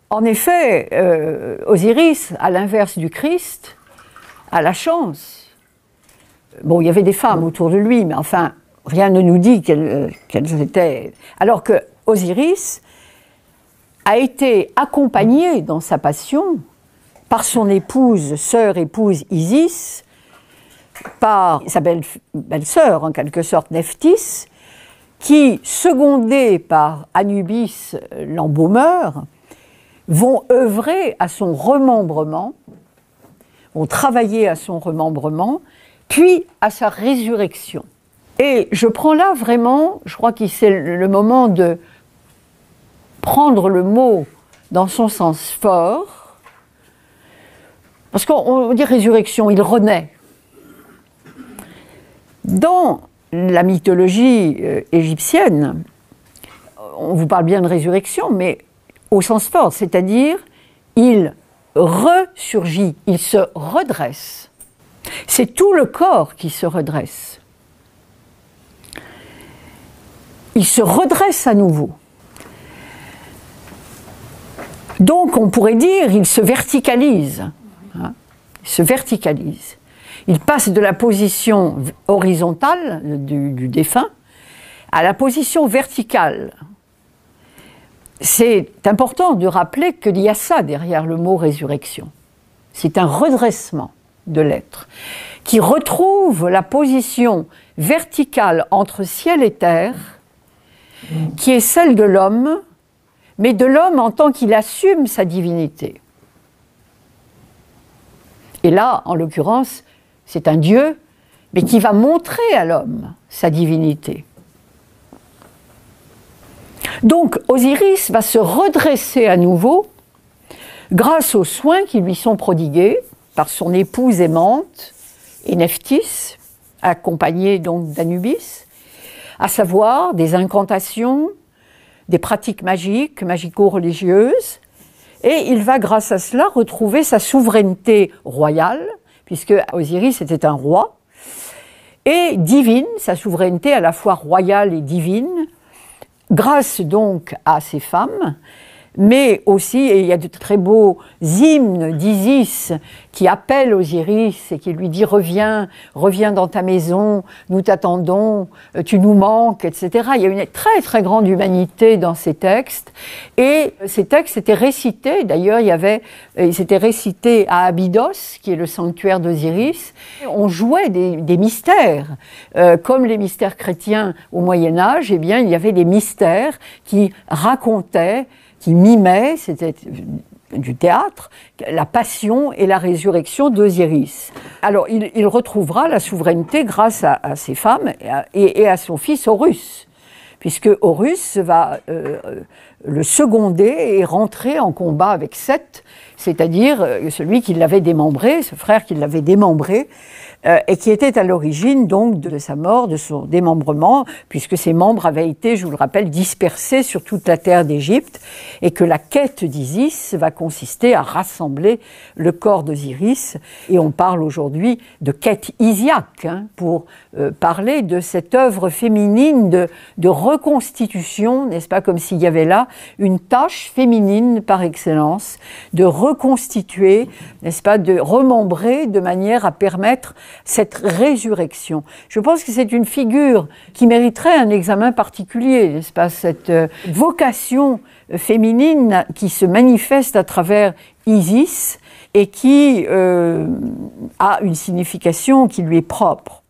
En effet, Osiris, à l'inverse du Christ, a la chance. Bon, il y avait des femmes autour de lui, mais enfin, rien ne nous dit qu'elles étaient... Alors que Osiris a été accompagné dans sa passion par son épouse, sœur-épouse Isis, par sa belle-sœur, en quelque sorte, Nephthys, qui, secondée par Anubis, l'embaumeur, vont œuvrer à son remembrement, vont travailler à son remembrement, puis à sa résurrection. Et je prends là vraiment, je crois que c'est le moment de prendre le mot dans son sens fort, parce qu'on dit résurrection, il renaît. Dans la mythologie égyptienne, on vous parle bien de résurrection, mais au sens fort, c'est-à-dire il ressurgit, il se redresse. C'est tout le corps qui se redresse. Il se redresse à nouveau. Donc on pourrait dire, il se verticalise. Hein, il se verticalise. Il passe de la position horizontale du défunt à la position verticale. C'est important de rappeler qu'il y a ça derrière le mot résurrection. C'est un redressement de l'être qui retrouve la position verticale entre ciel et terre, qui est celle de l'homme, mais de l'homme en tant qu'il assume sa divinité. Et là, en l'occurrence, c'est un Dieu, mais qui va montrer à l'homme sa divinité. Donc Osiris va se redresser à nouveau grâce aux soins qui lui sont prodigués par son épouse aimante et Nephthys, accompagnée donc d'Anubis, à savoir des incantations, des pratiques magiques, magico-religieuses, et il va grâce à cela retrouver sa souveraineté royale, puisque Osiris était un roi, et divine, sa souveraineté à la fois royale et divine, grâce donc à ces femmes, mais aussi, et il y a de très beaux hymnes d'Isis qui appellent Osiris et qui lui dit « Reviens, reviens dans ta maison, nous t'attendons, tu nous manques, etc. » Il y a une très très grande humanité dans ces textes, et ces textes étaient récités, d'ailleurs ils étaient récités à Abydos, qui est le sanctuaire d'Osiris. On jouait des mystères, comme les mystères chrétiens au Moyen-Âge, eh bien il y avait des mystères qui racontaient, qui mimait, c'était du théâtre, la passion et la résurrection d'Osiris. Alors, il retrouvera la souveraineté grâce à ces femmes et à son fils Horus, puisque Horus va le seconder et rentrer en combat avec Seth, c'est-à-dire celui qui l'avait démembré, ce frère qui l'avait démembré, et qui était à l'origine donc de sa mort, de son démembrement, puisque ses membres avaient été, je vous le rappelle, dispersés sur toute la terre d'Égypte, et que la quête d'Isis va consister à rassembler le corps d'Osiris, et on parle aujourd'hui de quête isiaque, hein, pour parler de cette œuvre féminine de reconstitution, n'est-ce pas, comme s'il y avait là une tâche féminine par excellence, de reconstituer, n'est-ce pas, de remembrer de manière à permettre cette résurrection. Je pense que c'est une figure qui mériterait un examen particulier, n'est-ce pas, cette vocation féminine qui se manifeste à travers Isis et qui a une signification qui lui est propre.